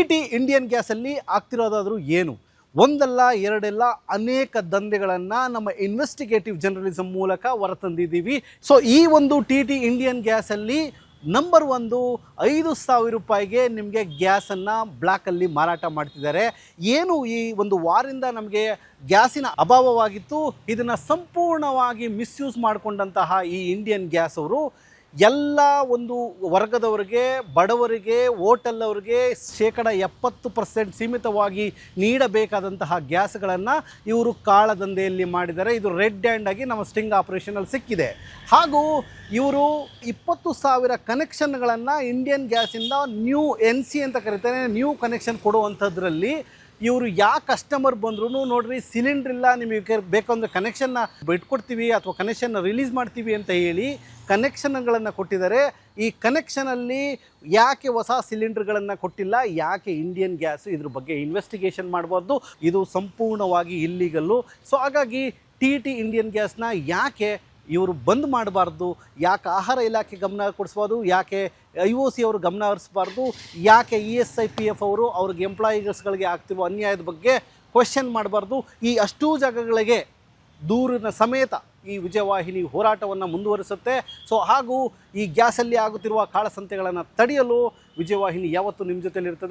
T Indian ಗ್ಯಾಸಲ್ಲಿ ಆಗ್ತಿರೋದಾದರೂ ಏನು? ಒಂದಲ್ಲ ಎರಡಲ್ಲ ಅನೇಕ ದಂಧೆಗಳನ್ನು ನಮ್ಮ ಇನ್ವೆಸ್ಟಿಗೇಟಿವ್ ಜರ್ನಲಿಸಮ್ ಮೂಲಕ ಹೊರತಂದಿದ್ದೀವಿ. ಸೊ ಈ ಒಂದು ಟಿ ಇಂಡಿಯನ್ ಗ್ಯಾಸಲ್ಲಿ ನಂಬರ್ 1 5,000 ರೂಪಾಯಿಗೆ ನಿಮಗೆ ಗ್ಯಾಸನ್ನು ಬ್ಲ್ಯಾಕಲ್ಲಿ ಮಾರಾಟ ಮಾಡ್ತಿದ್ದಾರೆ. ಏನು ಈ ಒಂದು ವಾರಿಂದ ನಮಗೆ ಗ್ಯಾಸಿನ ಅಭಾವವಾಗಿತ್ತು, ಇದನ್ನು ಸಂಪೂರ್ಣವಾಗಿ ಮಿಸ್ಯೂಸ್ ಮಾಡಿಕೊಂಡಂತಹ ಈ ಇಂಡಿಯನ್ ಗ್ಯಾಸ್ ಅವರು ಎಲ್ಲ ಒಂದು ವರ್ಗದವರಿಗೆ, ಬಡವರಿಗೆ, ಹೋಟೆಲ್ ಅವರಿಗೆ 70% ಸೀಮಿತವಾಗಿ ನೀಡಬೇಕಾದಂತಹ ಗ್ಯಾಸ್ಗಳನ್ನು ಇವರು ಕಾಳದಂಧೆಯಲ್ಲಿ ಮಾಡಿದ್ದಾರೆ. ಇದು ರೆಡ್ ಹ್ಯಾಂಡ್ ಆಗಿ ನಮ್ಮ ಸ್ಟಿಂಗ್ ಆಪರೇಷನಲ್ಲಿ ಸಿಕ್ಕಿದೆ. ಹಾಗೂ ಇವರು 20,000 ಕನೆಕ್ಷನ್ಗಳನ್ನು ಇಂಡಿಯನ್ ಗ್ಯಾಸಿಂದ ನ್ಯೂ NC ಅಂತ ಕರೀತಾರೆ, ನ್ಯೂ ಕನೆಕ್ಷನ್ ಕೊಡುವಂಥದ್ರಲ್ಲಿ ಇವರು ಕಸ್ಟಮರ್ ಬಂದ್ರೂ ನೋಡ್ರಿ ಸಿಲಿಂಡ್ರ್ ಇಲ್ಲ, ನಿಮಗೆ ಬೇಕಂದರೆ ಕನೆಕ್ಷನ್ನ ಬಿಟ್ಕೊಡ್ತೀವಿ ಅಥವಾ ಕನೆಕ್ಷನ್ನ ರಿಲೀಸ್ ಮಾಡ್ತೀವಿ ಅಂತ ಹೇಳಿ ಕನೆಕ್ಷನ್ಗಳನ್ನು ಕೊಟ್ಟಿದ್ದಾರೆ. ಈ ಕನೆಕ್ಷನಲ್ಲಿ ಯಾಕೆ ಹೊಸ ಸಿಲಿಂಡರ್ಗಳನ್ನು ಕೊಟ್ಟಿಲ್ಲ, ಯಾಕೆ ಇಂಡಿಯನ್ ಗ್ಯಾಸ್ ಇದ್ರ ಬಗ್ಗೆ ಇನ್ವೆಸ್ಟಿಗೇಷನ್ ಮಾಡಬಾರ್ದು, ಇದು ಸಂಪೂರ್ಣವಾಗಿ ಇಲ್ಲೀಗಲ್ಲು. ಸೊ ಹಾಗಾಗಿ ಟಿ ಇಂಡಿಯನ್ ಗ್ಯಾಸ್ನ ಯಾಕೆ ಇವರು ಬಂದ್ ಮಾಡಬಾರ್ದು, ಯಾಕೆ ಆಹಾರ ಇಲಾಖೆ ಗಮನ ಕೊಡಿಸ್ಬಾರ್ದು, ಯಾಕೆ IOC ಅವರು ಗಮನ ಹರಿಸಬಾರ್ದು, ಯಾಕೆ ESIPF ಅವರು ಅವ್ರಿಗೆ ಎಂಪ್ಲಾಯೀಸ್ಗಳಿಗೆ ಆಗ್ತಿರೋ ಅನ್ಯಾಯದ ಬಗ್ಗೆ ಕ್ವೆಶ್ಚನ್ ಮಾಡಬಾರ್ದು, ಈ ಅಷ್ಟೂ ಜಾಗಗಳಿಗೆ ದೂರಿನ ಸಮೇತ ಈ ವಿಜಯವಾಹಿನಿ ಹೋರಾಟವನ್ನು ಮುಂದುವರಿಸುತ್ತೆ. ಸೊ ಹಾಗೂ ಈ ಗ್ಯಾಸಲ್ಲಿ ಆಗುತ್ತಿರುವ ಕಾಳಸಂತೆಗಳನ್ನು ತಡೆಯಲು ವಿಜಯವಾಹಿನಿ ಯಾವತ್ತೂ ನಿಮ್ಮ ಜೊತೆಲಿರ್ತದೆ.